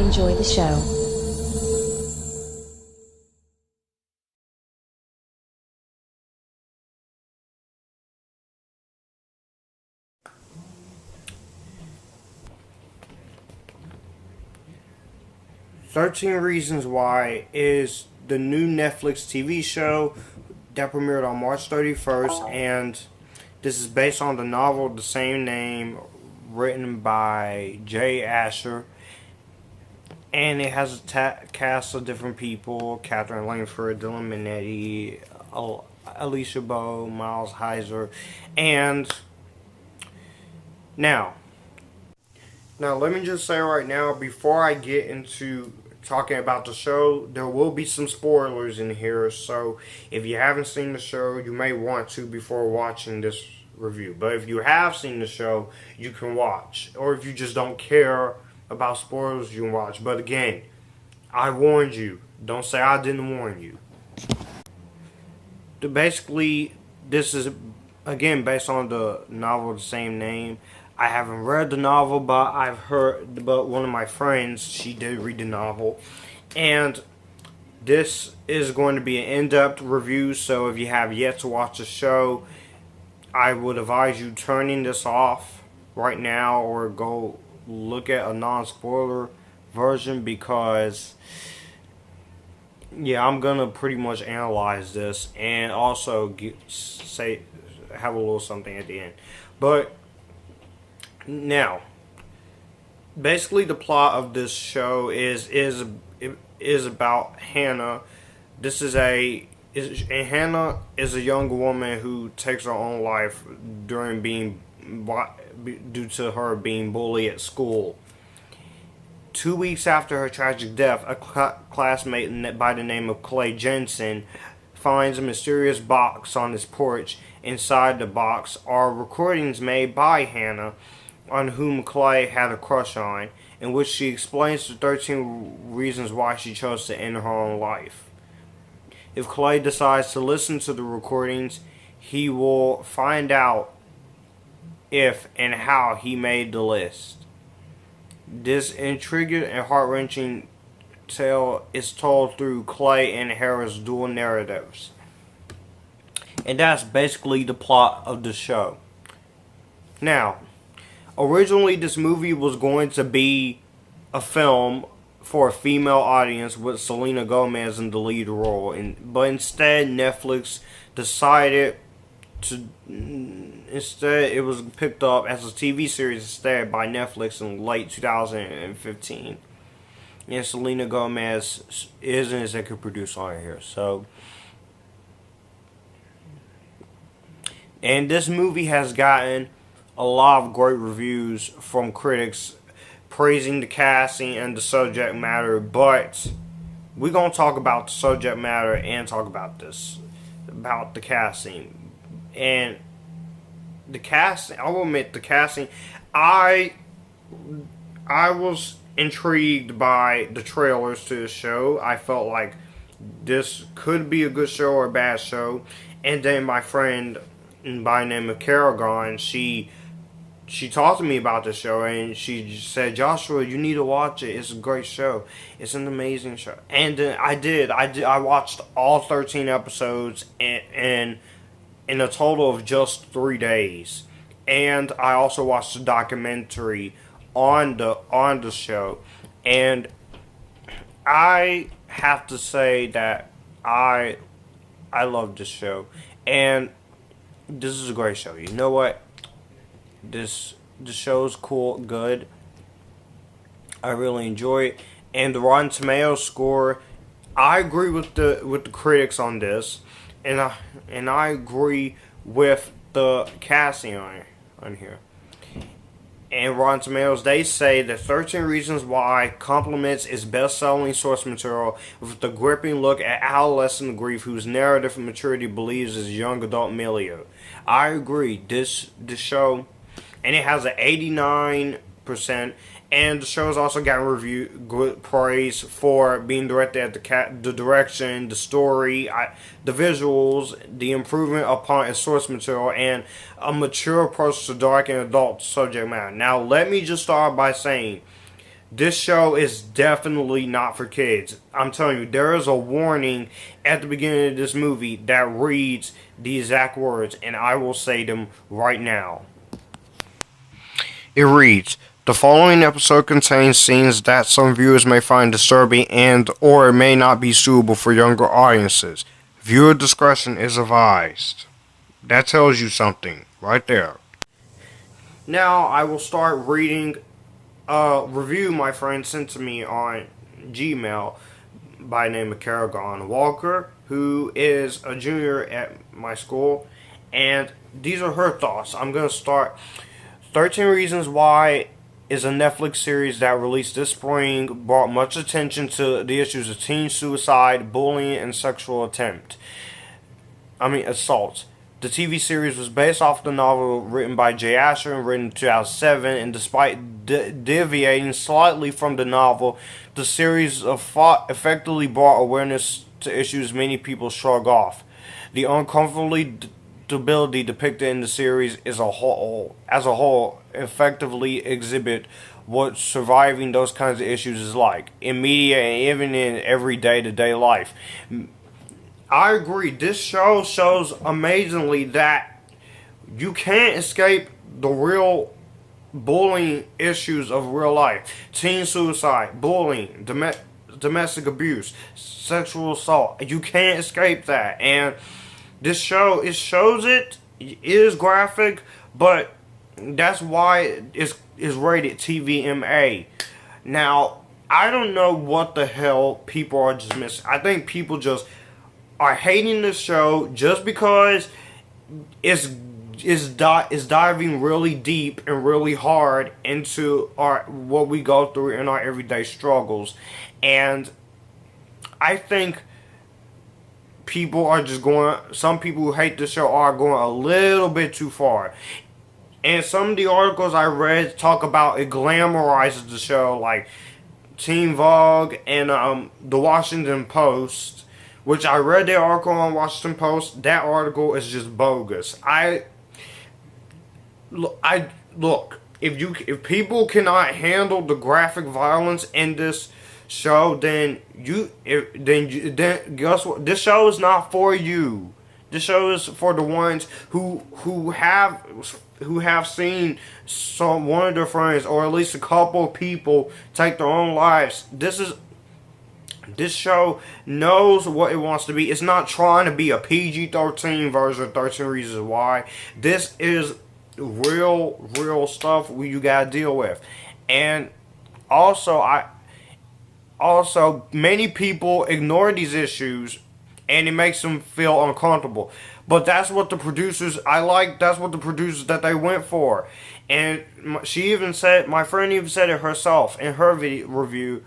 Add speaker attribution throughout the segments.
Speaker 1: enjoy the show.
Speaker 2: "13 Reasons Why" is the new Netflix TV show that premiered on March 31st, and this is based on the novel of the same name, written by Jay Asher, and it has a cast of different people: Katherine Langford, Dylan Minnette, Alisha Boe, Heizer, and now let me just say right now, before I get into talking about the show, there will be some spoilers in here, so if you haven't seen the show, you may want to before watching this review. But if you have seen the show, you can watch. Or if you just don't care about spoilers, you can watch. But again, I warned you. Don't say I didn't warn you. Basically, this is, again, based on the novel of the same name. I haven't read the novel, but I've heard, but one of my friends, she did read the novel. And this is going to be an in-depth review, so if you have yet to watch the show, I would advise you turning this off right now or go look at a non-spoiler version, because yeah, I'm gonna pretty much analyze this and also have a little something at the end. But now, basically, the plot of this show is about Hannah. Hannah is a young woman who takes her own life due to her being bullied at school. 2 weeks after her tragic death, a classmate by the name of Clay Jensen finds a mysterious box on his porch. Inside the box are recordings made by Hannah, on whom Clay had a crush on, in which she explains the 13 reasons why she chose to end her own life. If Clay decides to listen to the recordings, he will find out if and how he made the list. This intriguing and heart-wrenching tale is told through Clay and Harris' dual narratives. And that's basically the plot of the show. Now, originally, this movie was going to be a film for a female audience with Selena Gomez in the lead role, but instead Netflix decided to. Instead, it was picked up as a TV series instead by Netflix in late 2015, and Selena Gomez is an executive producer on here. And this movie has gotten a lot of great reviews from critics praising the casting and the subject matter, but we're going to talk about the subject matter and talk about the casting. And the casting, I will admit, the casting, I was intrigued by the trailers to the show. I felt like this could be a good show or a bad show. And then my friend by the name of Carrigan, she talked to me about the show, and she said, "Joshua, you need to watch it. It's a great show. It's an amazing show." And I did. I watched all 13 episodes in a total of just 3 days. And I also watched the documentary on the show. And I have to say that I love this show. And this is a great show. You know what? The show's cool, good. I really enjoy it, and the Rotten Tomatoes score, I agree with the critics on this, and I agree with the casting on here. And Rotten Tomatoes, they say that 13 Reasons Why complements its best-selling source material with a gripping look at adolescent grief whose narrative maturity believes is young adult milieu. I agree. This show, and it has an 89%, and the show has also gotten good praise for being directed at the direction, the story, the visuals, the improvement upon its source material, and a mature approach to dark and adult subject matter. Now, let me just start by saying, This show is definitely not for kids. I'm telling you, there is a warning at the beginning of this movie that reads the exact words, and I will say them right now. It reads, "The following episode contains scenes that some viewers may find disturbing and or it may not be suitable for younger audiences. Viewer discretion is advised." That tells you something right there. Now I will start reading a review my friend sent to me on Gmail by the name of Katherine Walker, who is a junior at my school, and these are her thoughts. I'm going to start. 13 Reasons Why is a Netflix series that released this spring, brought much attention to the issues of teen suicide, bullying, and sexual assault. The TV series was based off the novel written by Jay Asher and written in 2007, and despite deviating slightly from the novel, the series effectively brought awareness to issues many people shrug off. The uncomfortability depicted in the series as a whole effectively exhibit what surviving those kinds of issues is like in media and even in every day-to-day life. I agree. This show shows amazingly that you can't escape the real bullying issues of real life. Teen suicide, bullying, domestic abuse, sexual assault. You can't escape that. And this show, it shows it. It is graphic, but that's why it's rated TVMA. Now, I don't know what the hell people are just missing. I think people just are hating this show just because it's diving really deep and really hard into what we go through in our everyday struggles. And I think some people who hate this show are going a little bit too far. And some of the articles I read talk about it glamorizes the show, like Teen Vogue and the Washington Post, which I read their article on Washington Post. That article is just bogus. Look. If people cannot handle the graphic violence in this show, then guess what? This show is not for you. This show is for the ones who have seen one of their friends or at least a couple of people take their own lives. This show knows what it wants to be. It's not trying to be a PG-13 version of 13 Reasons Why. This is real stuff you gotta deal with. And also, many people ignore these issues, and it makes them feel uncomfortable. But that's what the producers, that's what the producers that they went for. And my friend even said it herself in her review,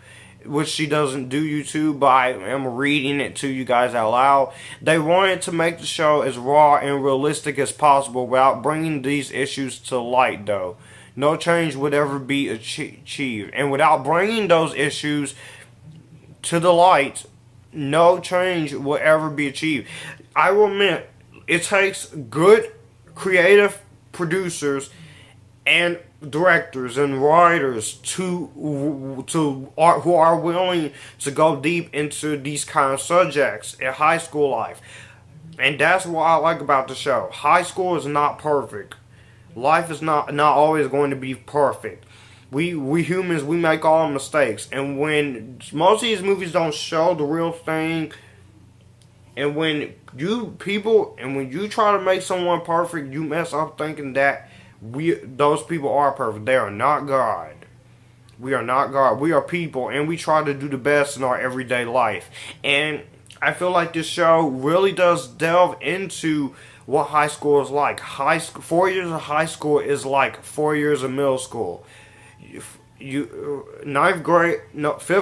Speaker 2: which she doesn't do YouTube, but I am reading it to you guys out loud. They wanted to make the show as raw and realistic as possible without bringing these issues to light, though. No change would ever be achieved. And without bringing those issues to the light, no change will ever be achieved. I will admit, it takes good creative producers and directors and writers who are willing to go deep into these kind of subjects in high school life. And that's what I like about the show. High school is not perfect. Life is not always going to be perfect. We humans, we make all mistakes. And when most of these movies don't show the real thing, and when you try to make someone perfect, you mess up thinking that those people are perfect. They are not God. We are not God. We are people, and we try to do the best in our everyday life. And I feel like this show really does delve into what high school is like. 4 years of high school is like 4 years of middle school. Fifth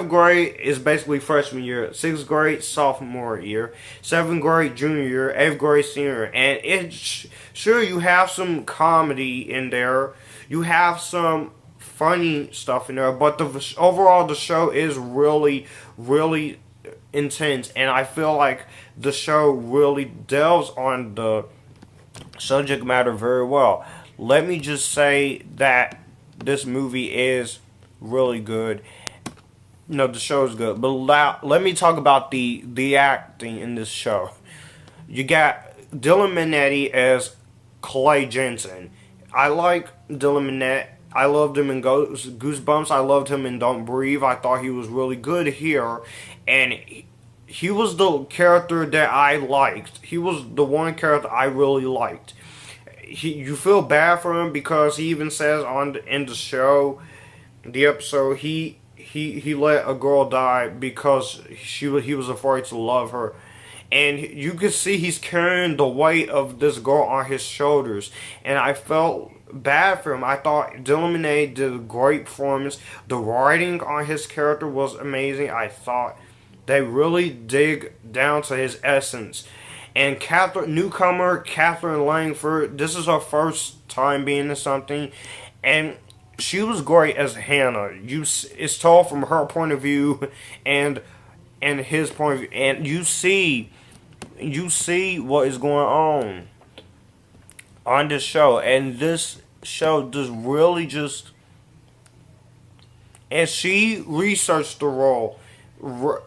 Speaker 2: grade is basically freshman year. Sixth grade, sophomore year. Seventh grade, junior year. Eighth grade, senior. And sure, you have some comedy in there. You have some funny stuff in there. But overall, the show is really, really intense. And I feel like the show really delves on the subject matter very well. Let me just say that this movie is really good. No, the show's good. But let me talk about the acting in this show. You got Dylan Minnette as Clay Jensen. I like Dylan Minnette. I loved him in Goosebumps. I loved him in Don't Breathe. I thought he was really good here. And he was the character that I liked. He was the one character I really liked. You feel bad for him because he even says in the show, the episode, he let a girl die because he was afraid to love her. And you can see he's carrying the weight of this girl on his shoulders. And I felt bad for him. I thought Dylan Minnette did a great performance. The writing on his character was amazing. I thought they really dig down to his essence. And newcomer Katherine Langford, this is her first time being in something. And she was great as Hannah. It's told from her point of view and his point of view. And you see what is going on this show, and this show just really and she researched the role.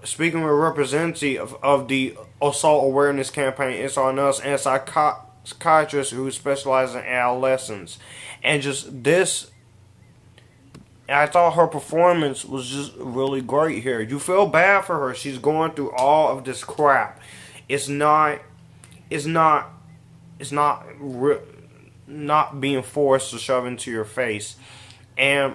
Speaker 2: Speaking with representative of the assault awareness campaign, It's On Us, and psychiatrists who specialize in adolescents, and just this. I thought her performance was just really great here. You feel bad for her. She's going through all of this crap. It's not being forced to shove into your face. And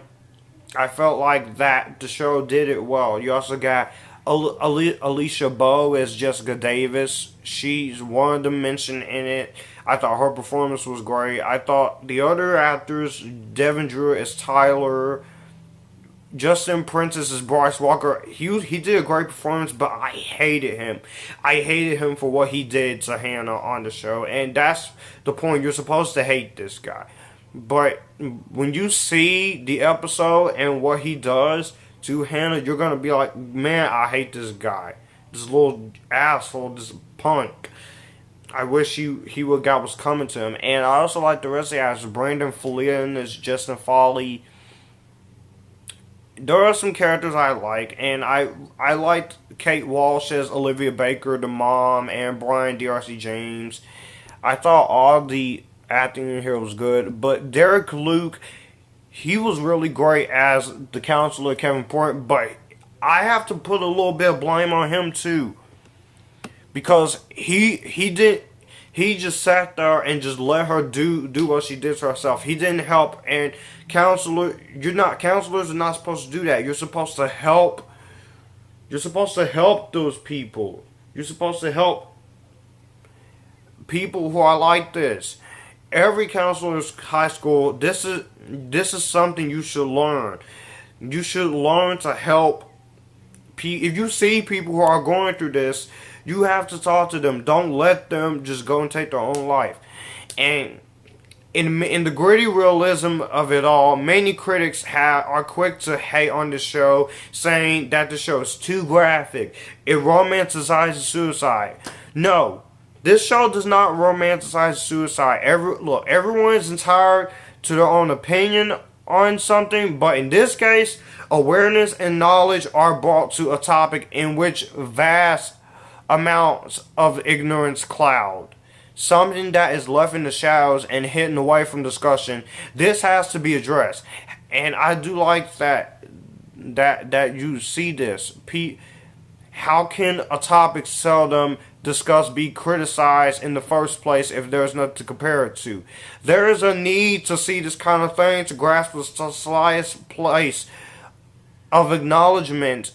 Speaker 2: I felt like that the show did it well. You also got Alisha Boe as Jessica Davis. She's one of the mentioned in it. I thought her performance was great. I thought the other actors, Devin Druid as Tyler, Justin Prentice as Bryce Walker, he did a great performance, but I hated him. I hated him for what he did to Hannah on the show, and that's the point. You're supposed to hate this guy. But when you see the episode and what he does to Hannah, you're going to be like, man, I hate this guy. This little asshole, this punk. I wish he would got what's coming to him. And I also like the rest of the actors. Brandon Flynn as Justin Foley. There are some characters I like, and I liked Kate Walsh as Olivia Baker, the mom, and Brian D.R.C. James. I thought all the acting in here was good, but Derek Luke, he was really great as the counselor Kevin Porter, but I have to put a little bit of blame on him too, because he just sat there and just let her do what she did to herself. He didn't help. And counselors are not supposed to do that. You're supposed to help. You're supposed to help those people. You're supposed to help people who are like this. Every counselor's high school, this is something you should learn. You should learn to help. If you see people who are going through this, you have to talk to them. Don't let them just go and take their own life. And in the gritty realism of it all, many critics are quick to hate on the show, saying that the show is too graphic. It romanticizes suicide. No, this show does not romanticize suicide. Everyone's entitled to their own opinion on something, but in this case, awareness and knowledge are brought to a topic in which vast amounts of ignorance cloud. Something that is left in the shadows and hidden away from discussion. This has to be addressed. And I do like that you see this. How can a topic seldom discussed be criticized in the first place if there's nothing to compare it to? There is a need to see this kind of thing to grasp the slightest place of acknowledgement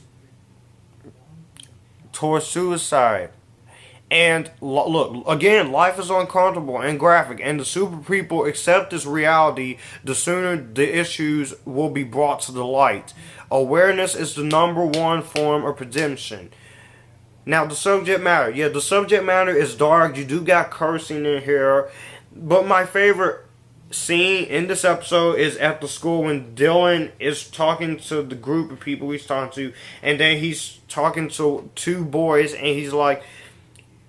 Speaker 2: towards suicide. And look, again, life is uncomfortable and graphic, and the super people accept this reality, the sooner the issues will be brought to the light. Awareness is the number one form of redemption. Now, the subject matter. Yeah, the subject matter is dark. You do got cursing in here. But my favorite scene in this episode is at the school when Dylan is talking to the group of people he's talking to, and then he's talking to two boys, and he's like,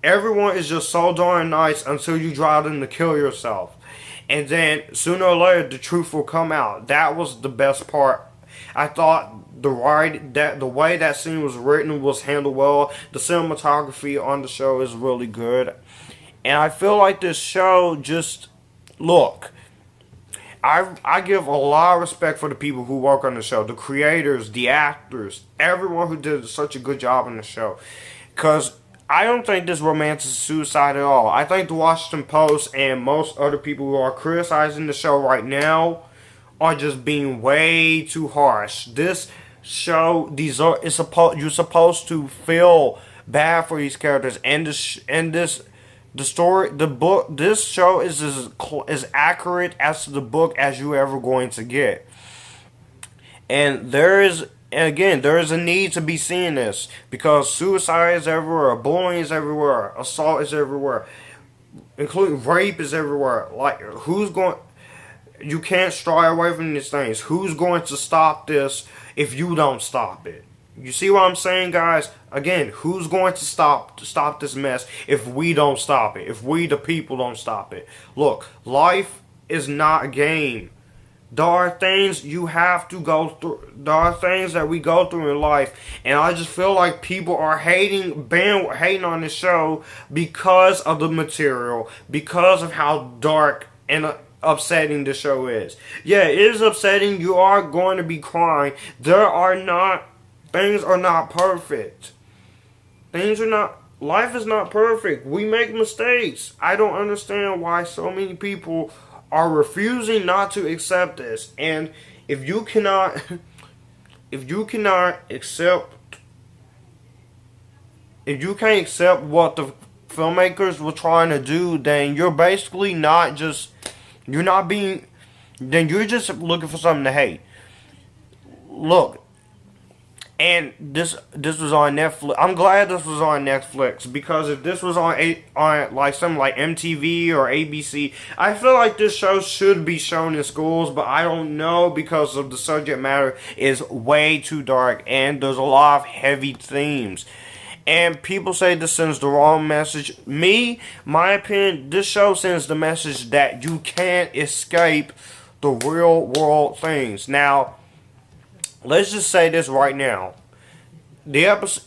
Speaker 2: everyone is just so darn nice until you drive them to kill yourself. And then sooner or later the truth will come out. That was the best part. I thought the way that scene was written was handled well. The cinematography on the show is really good. And I feel like this show just, look, I give a lot of respect for the people who work on the show, the creators, the actors, everyone who did such a good job on the show. Because I don't think this romanticizes suicide at all. I think the Washington Post and most other people who are criticizing the show right now are just being way too harsh. This show, you're supposed to feel bad for these characters, and the story, the book, this show is as accurate as to the book as you ever going to get. And there is a need to be seeing this, because suicide is everywhere, bullying is everywhere, assault is everywhere, including rape is everywhere. Like, you can't stray away from these things. Who's going to stop this if you don't stop it? You see what I'm saying, guys? Again, who's going to stop this mess if we don't stop it? If we, the people, don't stop it? Look, life is not a game. There are things you have to go through. There are things that we go through in life, and I just feel like people are hating on this show because of the material, because of how dark and upsetting the show is. Yeah, it is upsetting. You are going to be crying. Things are not perfect. Life is not perfect. We make mistakes. I don't understand why so many people are refusing not to accept this. And if you cannot accept what the filmmakers were trying to do, then you're basically then you're just looking for something to hate. Look, and this was on Netflix. I'm glad this was on Netflix, because if this was on like something like MTV or ABC, I feel like this show should be shown in schools, but I don't know, because of the subject matter is way too dark and there's a lot of heavy themes. And people say this sends the wrong message. My opinion, this show sends the message that you can't escape the real world things. Now, let's just say this right now.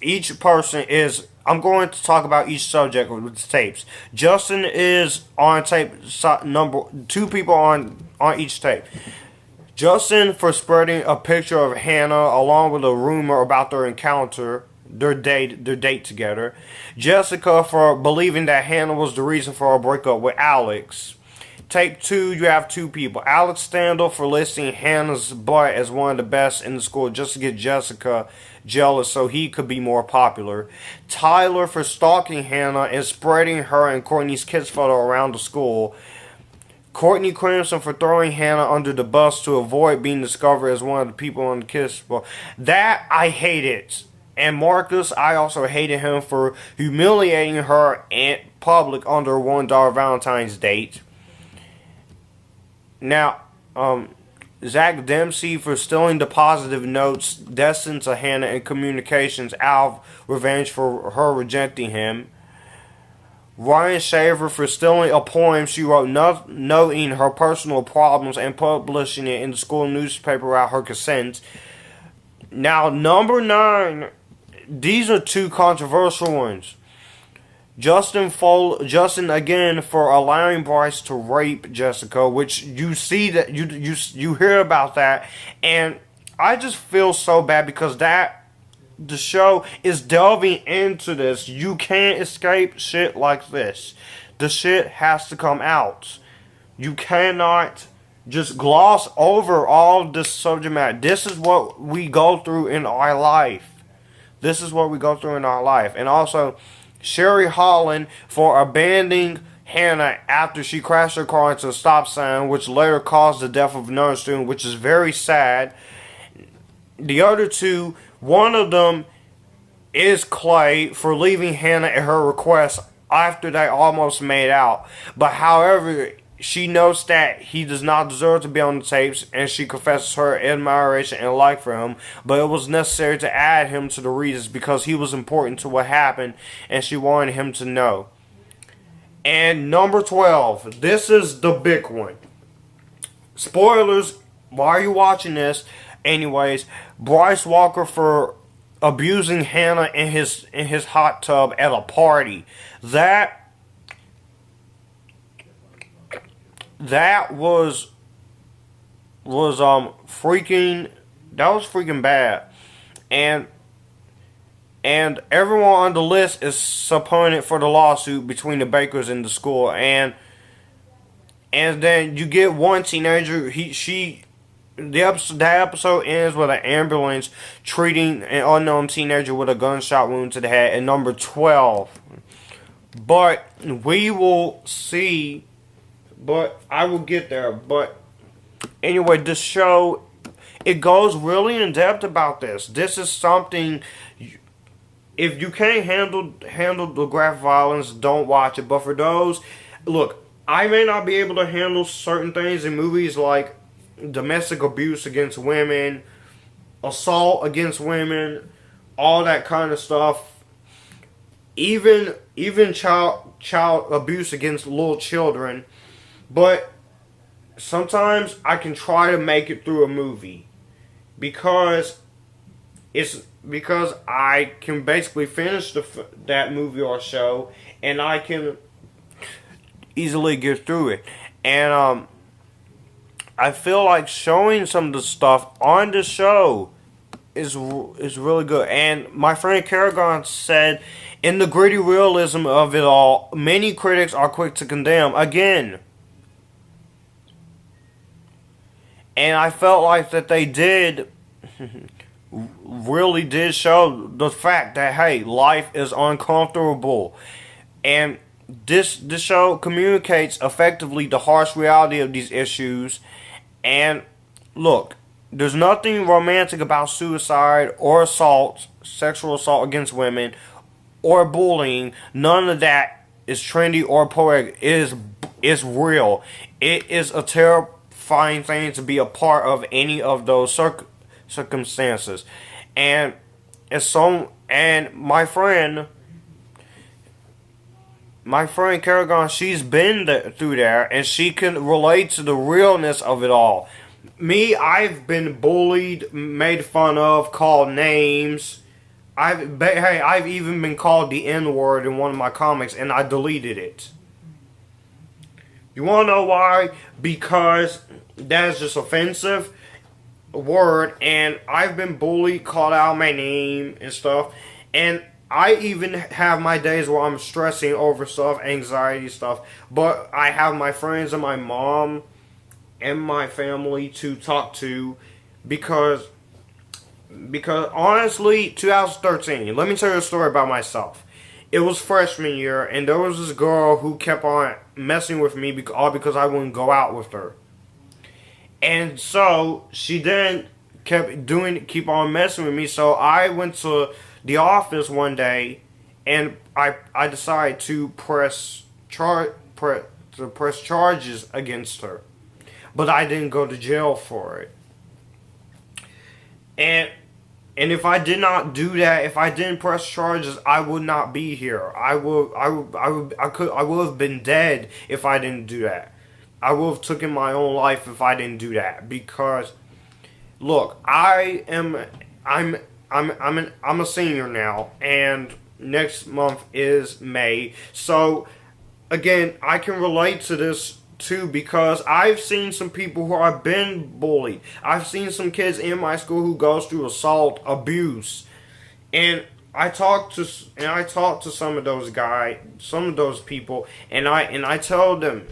Speaker 2: Each person is, I'm going to talk about each subject with the tapes. Justin is on tape number 2 people on each tape. Justin for spreading a picture of Hannah along with a rumor about their encounter, their date together. Jessica for believing that Hannah was the reason for her breakup with Alex. Tape 2, you have 2 people. Alex Standel for listing Hannah's butt as one of the best in the school just to get Jessica jealous so he could be more popular. Tyler for stalking Hannah and spreading her and Courtney's kiss photo around the school. Courtney Crimson for throwing Hannah under the bus to avoid being discovered as one of the people on the kiss photo. That, I hate it. And Marcus, I also hated him for humiliating her in public on their $1 Valentine's date. Now, Zach Dempsey for stealing the positive notes destined to Hannah in communications out of revenge for her rejecting him. Ryan Shaver for stealing a poem she wrote noting her personal problems and publishing it in the school newspaper without her consent. Now, number 9, these are 2 controversial ones. Justin again for allowing Bryce to rape Jessica, which you see that you hear about that, and I just feel so bad because the show is delving into this. You can't escape shit like this. The shit has to come out. You cannot just gloss over all this subject matter. This is what we go through in our life. And also, Sherry Holland for abandoning Hannah after she crashed her car into a stop sign, which later caused the death of another student, which is very sad. The other 2, one of them is Clay for leaving Hannah at her request after they almost made out. But however, she knows that he does not deserve to be on the tapes, and she confesses her admiration and like for him, but it was necessary to add him to the reasons because he was important to what happened, and she wanted him to know. And number 12, this is the big one. Spoilers, while you're watching this, Anyways, Bryce Walker for abusing Hannah in his hot tub at a party. That was freaking bad. And everyone on the list is supporting for the lawsuit between the Bakers and the school. And then you get one teenager. That episode ends with an ambulance treating an unknown teenager with a gunshot wound to the head at number 12. But we will see. But I will get there. But anyway, this show, it goes really in depth about this. This is something. If you can't handle the graphic violence, don't watch it. But for those, look, I may not be able to handle certain things in movies like domestic abuse against women, assault against women, all that kind of stuff. Even child abuse against little children. But sometimes I can try to make it through a movie because I can basically finish that movie or show, and I can easily get through it. And I feel like showing some of the stuff on the show is really good. And my friend Kerrigan said, in the gritty realism of it all, many critics are quick to condemn. Again. And I felt like that they really did show the fact that, hey, life is uncomfortable. And this show communicates effectively the harsh reality of these issues. And look, there's nothing romantic about suicide or assault, sexual assault against women, or bullying. None of that is trendy or poetic. It's real. It is a terrifying thing to be a part of any of those circumstances. And my friend Kerrigan, she's been through there, and she can relate to the realness of it all. Me, I've been bullied, made fun of, called names. I've even been called the N-word in one of my comics, and I deleted it. You want to know why? Because that's just offensive word, and I've been bullied, called out my name and stuff, and I even have my days where I'm stressing over stuff, anxiety stuff, but I have my friends and my mom and my family to talk to because honestly, 2013, let me tell you a story about myself. It was freshman year, and there was this girl who kept on messing with me all because I wouldn't go out with her. And so she then keep on messing with me. So I went to the office one day, and I decided to press charges against her, but I didn't go to jail for it. And if I did not do that, if I didn't press charges, I would not be here. I would have been dead if I didn't do that. I would have taken my own life if I didn't do that. Because, look, I'm a senior now, and next month is May. So, again, I can relate to this too, because I've seen some people who have been bullied. I've seen some kids in my school who goes through assault, abuse, and I talked to some of those people, and I tell them,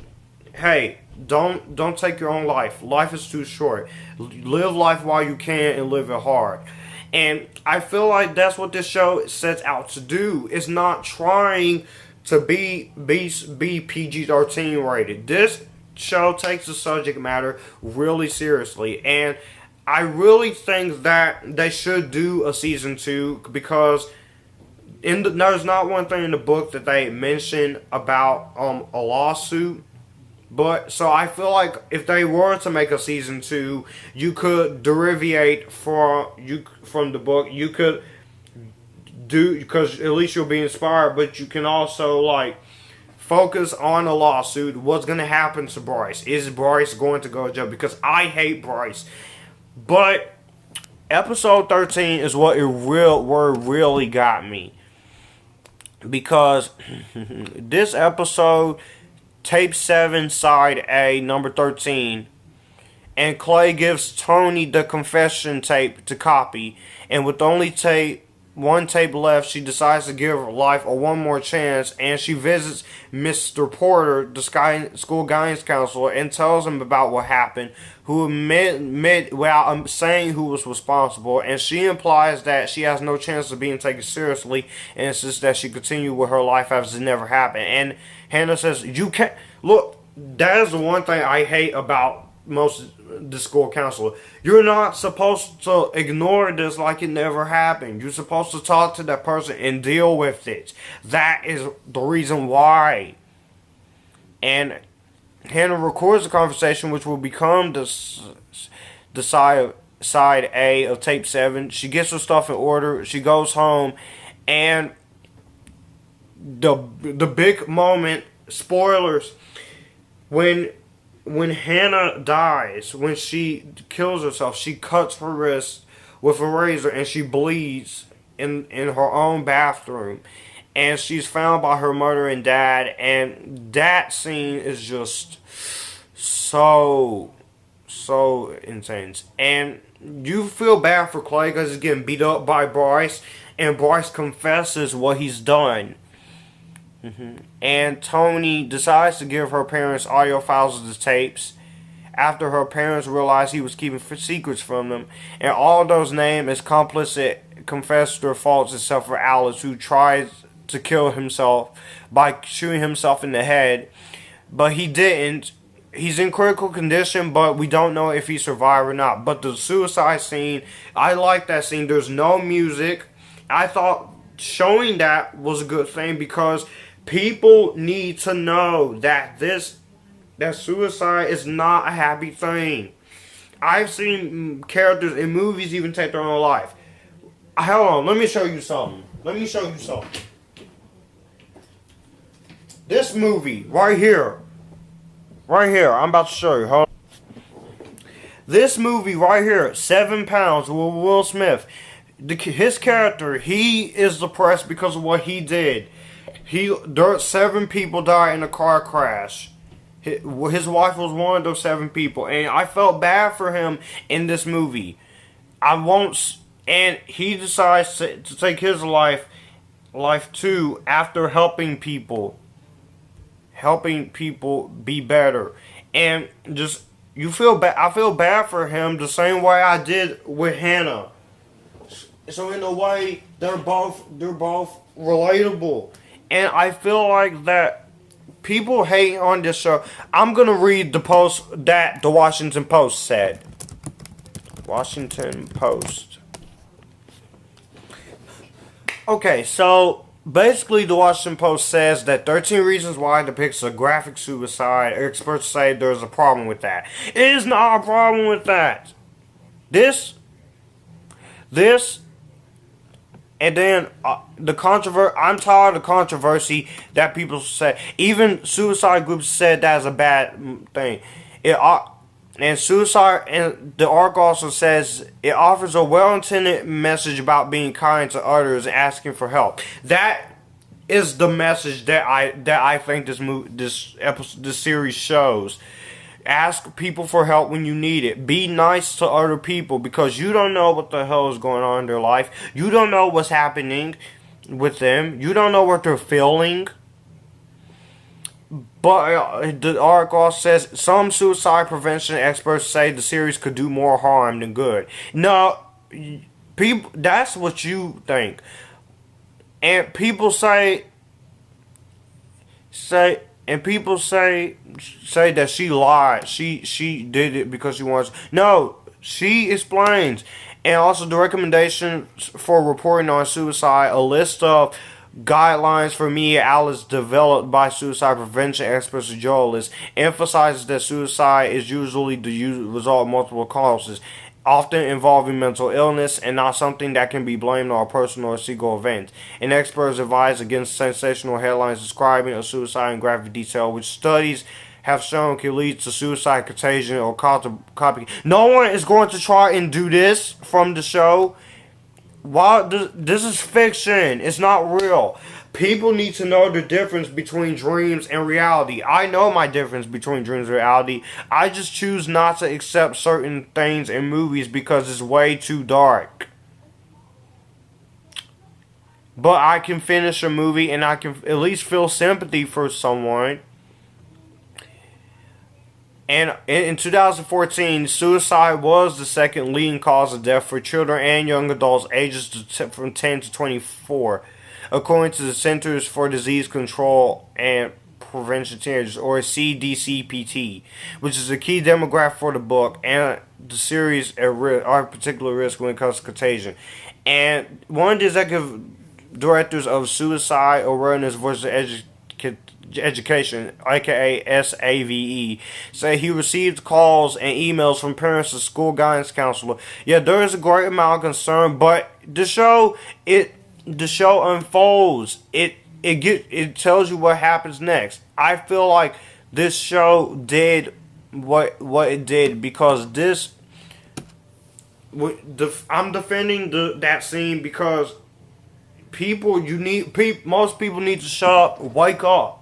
Speaker 2: hey, don't take your own life. Life is too short. Live life while you can, and live it hard. And I feel like that's what this show sets out to do. It's not trying to be PG-13 rated. This show takes the subject matter really seriously, and I really think that they should do a season 2, because there's not one thing in the book that they mention about a lawsuit. But so I feel like if they were to make a season 2, you could derivate from the book. You could do, because at least you'll be inspired, but you can also like focus on a lawsuit. What's going to happen to Bryce? Is Bryce going to go to jail? Because I hate Bryce, but Episode 13 is what it really got me, because this episode, tape 7, side A, number 13, and Clay gives Tony the confession tape to copy, and with only one tape left, she decides to give her life one more chance, and she visits Mr. Porter, the school guidance counselor, and tells him about what happened, who admit without saying who was responsible, and she implies that she has no chance of being taken seriously, and insists that she continue with her life as it never happened. And Hannah says, "You can't look." That is the one thing I hate about most the school counselor. You're not supposed to ignore this like it never happened. You're supposed to talk to that person and deal with it. That is the reason why. And Hannah records the conversation, which will become the side A of tape 7. She gets her stuff in order. She goes home, and the big moment, spoilers, when Hannah dies, when she kills herself, she cuts her wrist with a razor, and she bleeds in her own bathroom, and she's found by her mother and dad, and that scene is just so intense. And you feel bad for Clay because he's getting beat up by Bryce, and Bryce confesses what he's done. And Tony decides to give her parents audio files of the tapes after her parents realized he was keeping secrets from them. And all those named as complicit confess their faults except for Alice, who tries to kill himself by shooting himself in the head. But he didn't. He's in critical condition, but we don't know if he survived or not. But the suicide scene, I like that scene. There's no music. I thought showing that was a good thing, because people need to know that suicide is not a happy thing. I've seen characters in movies even take their own life. Hold on, let me show you something. This movie right here, I'm about to show you. Hold on. This movie right here, 7 Pounds with Will Smith. His character, he is depressed because of what he did. 7 people died in a car crash. His wife was one of those 7 people, and I felt bad for him in this movie. And he decides to take his life too, after helping people be better. And just, you feel bad. I feel bad for him the same way I did with Hannah. So in a way, they're both relatable. And I feel like that people hate on this show. I'm going to read the post that the Washington Post said. Washington Post. Okay, so basically the Washington Post says that 13 Reasons Why depicts a graphic suicide. Experts say there's a problem with that. It is not a problem with that. This and then I'm tired of the controversy that people say. Even suicide groups said that's a bad thing. And the article also says it offers a well-intended message about being kind to others and asking for help. That is the message that I think this series shows. Ask people for help when you need it. Be nice to other people, because you don't know what the hell is going on in their life. You don't know what's happening with them. You don't know what they're feeling. But the article says some suicide prevention experts say the series could do more harm than good. No, people, that's what you think. And people say that she lied. She did it because she wants. No, she explains. And also the recommendations for reporting on suicide, a list of guidelines for media outlets developed by suicide prevention experts and journalists, emphasizes that suicide is usually the result of multiple causes, often involving mental illness, and not something that can be blamed on a personal or single event. And experts advise against sensational headlines describing a suicide in graphic detail, which studies have shown can lead to suicide, contagion, or copy. No one is going to try and do this from the show. While this is fiction, it's not real. People need to know the difference between dreams and reality. I know my difference between dreams and reality. I just choose not to accept certain things in movies because it's way too dark. But I can finish a movie and I can at least feel sympathy for someone. And in 2014, suicide was the second leading cause of death for children and young adults ages from 10 to 24, according to the Centers for Disease Control and Prevention Teenagers, or CDCPT, which is a key demographic for the book and the series are at particular risk when it comes to contagion. And one of the executive directors of Suicide Awareness versus Education, aka SAVE, say he received calls and emails from parents and school guidance counselor. Yeah, there is a great amount of concern, but the show unfolds. It tells you what happens next. I feel like this show did what it did because I'm defending that scene because most people need to shut up, wake up.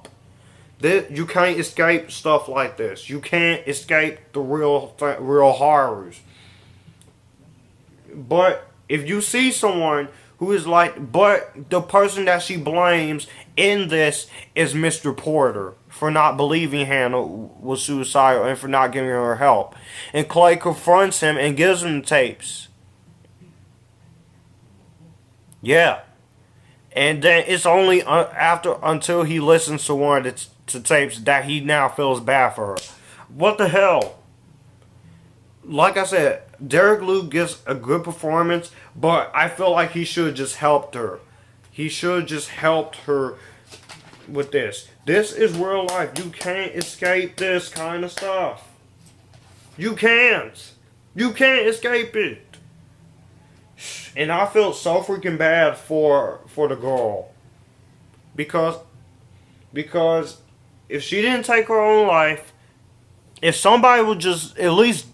Speaker 2: You can't escape stuff like this. You can't escape the real horrors. But if you see someone who is but the person that she blames in this is Mr. Porter for not believing Hannah was suicidal and for not giving her help. And Clay confronts him and gives him the tapes. Yeah. And then it's only until he listens to one of the tapes that he now feels bad for her. What the hell? Like I said, Derek Luke gives a good performance, but I feel like he should have just helped her. He should have just helped her with this. This is real life. You can't escape this kind of stuff. You can't. You can't escape it. And I felt so freaking bad for the girl. Because if she didn't take her own life, if somebody would just at least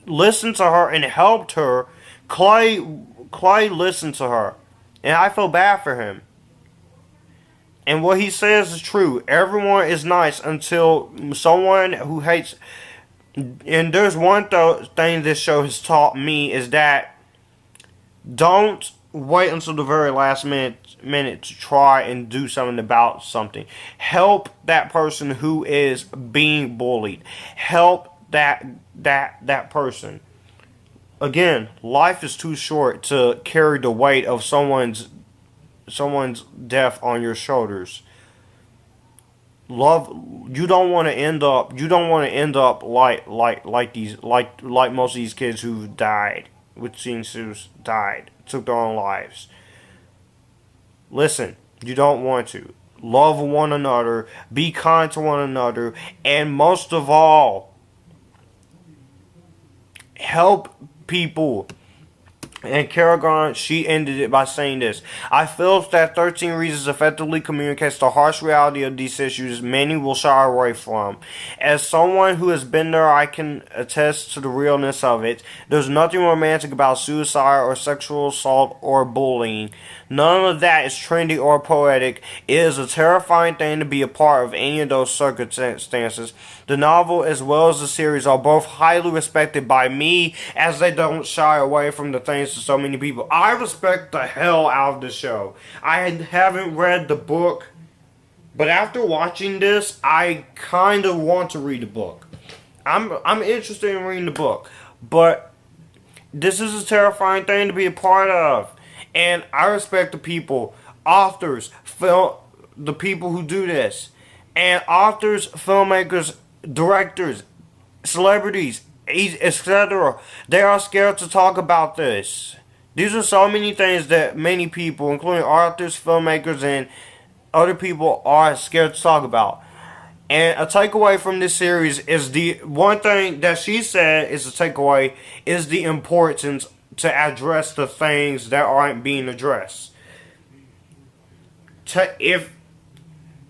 Speaker 2: listen to her and helped her, Clay listened to her. And I feel bad for him. And what he says is true. Everyone is nice until someone who hates. And there's one thing this show has taught me is that don't wait until the very last minute to try and do something about something. Help that person who is being bullied. Help that person. Again, life is too short to carry the weight of someone's death on your shoulders. You don't want to end up like most of these kids who died. Which seems to died, took their own lives. Listen, you don't want to. Love one another, be kind to one another, and most of all, help people. And Kerrigan, she ended it by saying this: I feel that 13 Reasons effectively communicates the harsh reality of these issues many will shy away from. As someone who has been there, I can attest to the realness of it. There's nothing romantic about suicide or sexual assault or bullying. None of that is trendy or poetic. It is a terrifying thing to be a part of any of those circumstances. The novel as well as the series are both highly respected by me, as they don't shy away from the things to so many people. I respect the hell out of the show. I haven't read the book, but after watching this, I kind of want to read the book. I'm interested in reading the book, but this is a terrifying thing to be a part of. And I respect the people, authors, the people who do this. And authors, filmmakers, directors, celebrities, etc. They are scared to talk about this. These are so many things that many people, including authors, filmmakers, and other people, are scared to talk about. And a takeaway from this series is the one thing that she said is a takeaway is the importance to address the things that aren't being addressed. If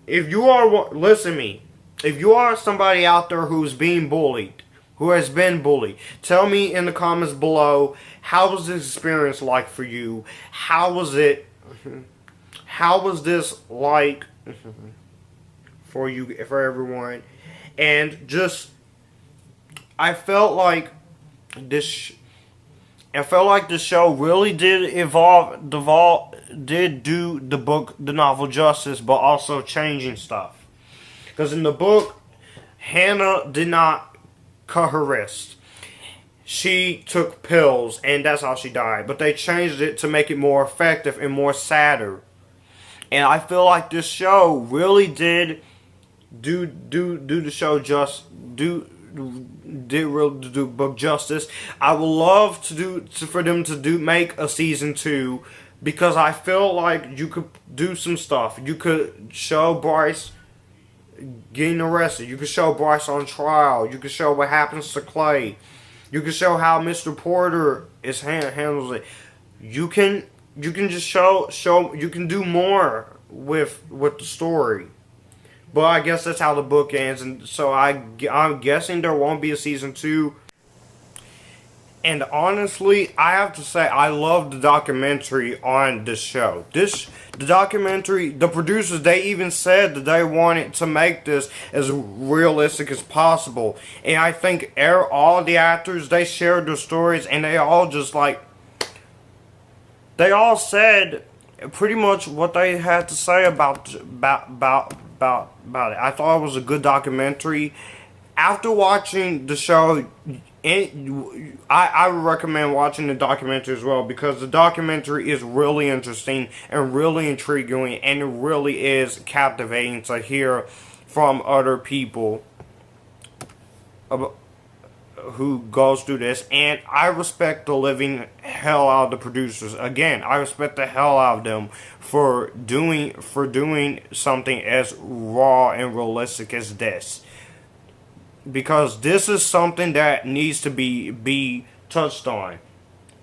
Speaker 2: you are, listen to me, if you are somebody out there who's being bullied, who has been bullied, tell me in the comments below, how was this experience like for you? How was it? How was this like for you, for everyone? And just, I felt like this. I felt like the show really did did do the book, the novel justice, but also changing stuff. Because in the book, Hannah did not cut her wrist. She took pills, and that's how she died. But they changed it to make it more effective and more sadder. And I feel like this show really did do the show did do book justice. I would love for them to make a season 2, because I feel like you could do some stuff. You could show Bryce getting arrested. You could show Bryce on trial. You could show what happens to Clay. You can show how Mr. Porter handles it. You can just show you can do more with the story. But I guess that's how the book ends, and so I'm guessing there won't be a season 2. And honestly, I have to say, I love the documentary on this show. The documentary, the producers, they even said that they wanted to make this as realistic as possible. And I think all the actors, they shared their stories, and they all just like, they all said pretty much what they had to say about it. I thought it was a good documentary. After watching the show, I would recommend watching the documentary as well, because the documentary is really interesting and really intriguing, and it really is captivating to hear from other people who goes through this. And I respect the living hell out of the producers. Again, I respect the hell out of them for doing something as raw and realistic as this. Because this is something that needs to be touched on.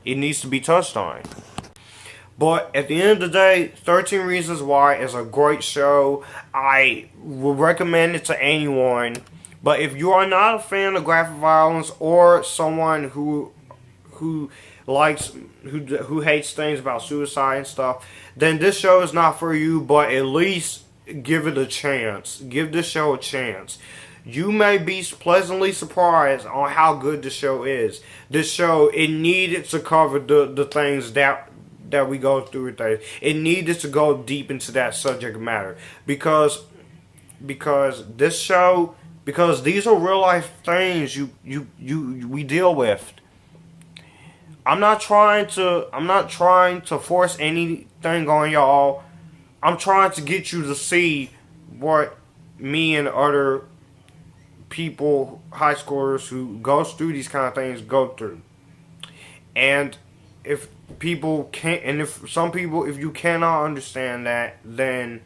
Speaker 2: It needs to be touched on. But at the end of the day, 13 Reasons Why is a great show. I would recommend it to anyone. But if you are not a fan of graphic violence, or someone who hates things about suicide and stuff, then this show is not for you. But at least give it a chance. Give this show a chance. You may be pleasantly surprised on how good the show is. This show, it needed to cover the things that we go through today. It needed to go deep into that subject matter. Because this show, because these are real life things we deal with. I'm not trying to force anything on y'all. I'm trying to get you to see what me and other people, high schoolers who goes through these kind of things go through. And if people can't, and if some people, if you cannot understand that, then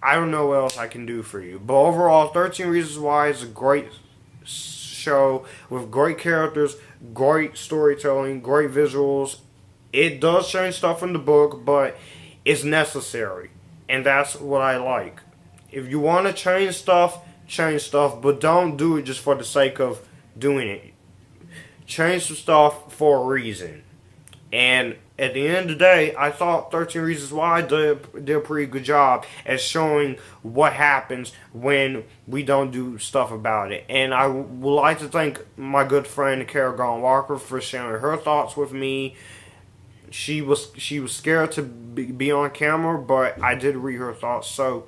Speaker 2: I don't know what else I can do for you. But overall, 13 Reasons Why is a great show with great characters, great storytelling, great visuals. It does change stuff in the book, but it's necessary. And that's what I like. If you want to change stuff, but don't do it just for the sake of doing it. Change some stuff for a reason. And at the end of the day, I thought 13 Reasons Why did a pretty good job at showing what happens when we don't do stuff about it. And I would like to thank my good friend Katherine Walker for sharing her thoughts with me. She was scared to be on camera, but I did read her thoughts. So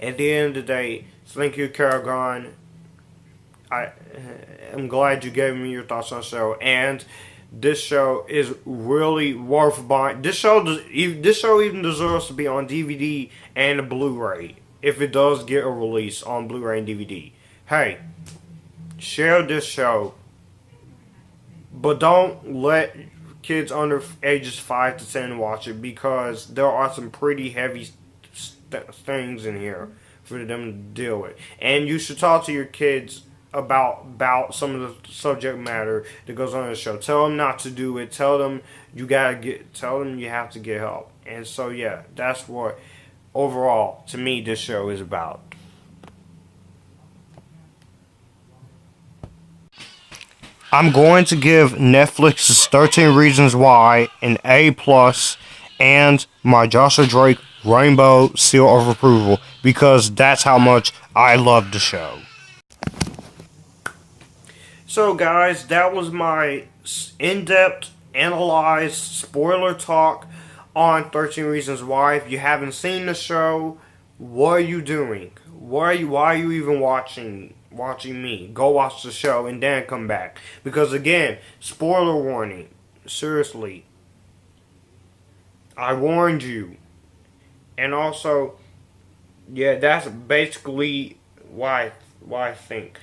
Speaker 2: at the end of the day, thank you, Katherine. I'm glad you gave me your thoughts on the show. And this show is really worth buying. This show even deserves to be on DVD and a Blu-ray if it does get a release on Blu-ray and DVD. Hey, share this show, but don't let kids under ages 5 to 10 watch it, because there are some pretty heavy things in here for them to deal with. And you should talk to your kids about some of the subject matter that goes on in the show. Tell them not to do it. Tell them you have to get help. And so yeah, that's what overall to me this show is about. I'm going to give Netflix's 13 Reasons Why an A+, and my Joshua Drake Rainbow Seal of Approval, because that's how much I love the show. So guys, that was my in-depth, analyzed, spoiler talk on 13 Reasons Why. If you haven't seen the show, what are you doing? Why are you even watching me? Go watch the show and then come back. Because again, spoiler warning. Seriously. I warned you. And also, yeah, that's basically why I think.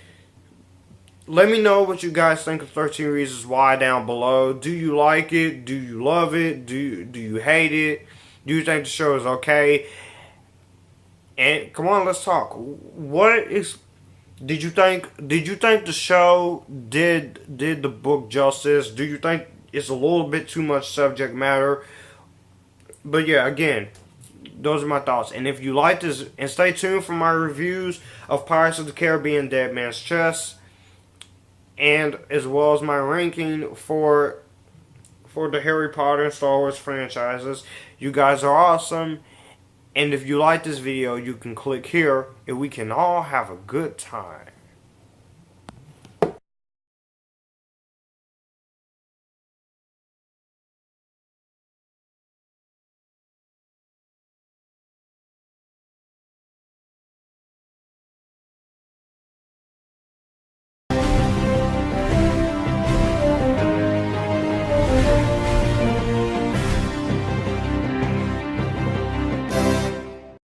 Speaker 2: Let me know what you guys think of 13 Reasons Why down below. Do you like it? Do you love it? Do you hate it? Do you think the show is okay? And come on, let's talk. Did you think the show did the book justice? Do you think it's a little bit too much subject matter? But yeah, again, those are my thoughts. And if you like this, and stay tuned for my reviews of Pirates of the Caribbean: Dead Man's Chest, and as well as my ranking for the Harry Potter and Star Wars franchises. You guys are awesome. And if you like this video, you can click here and we can all have a good time.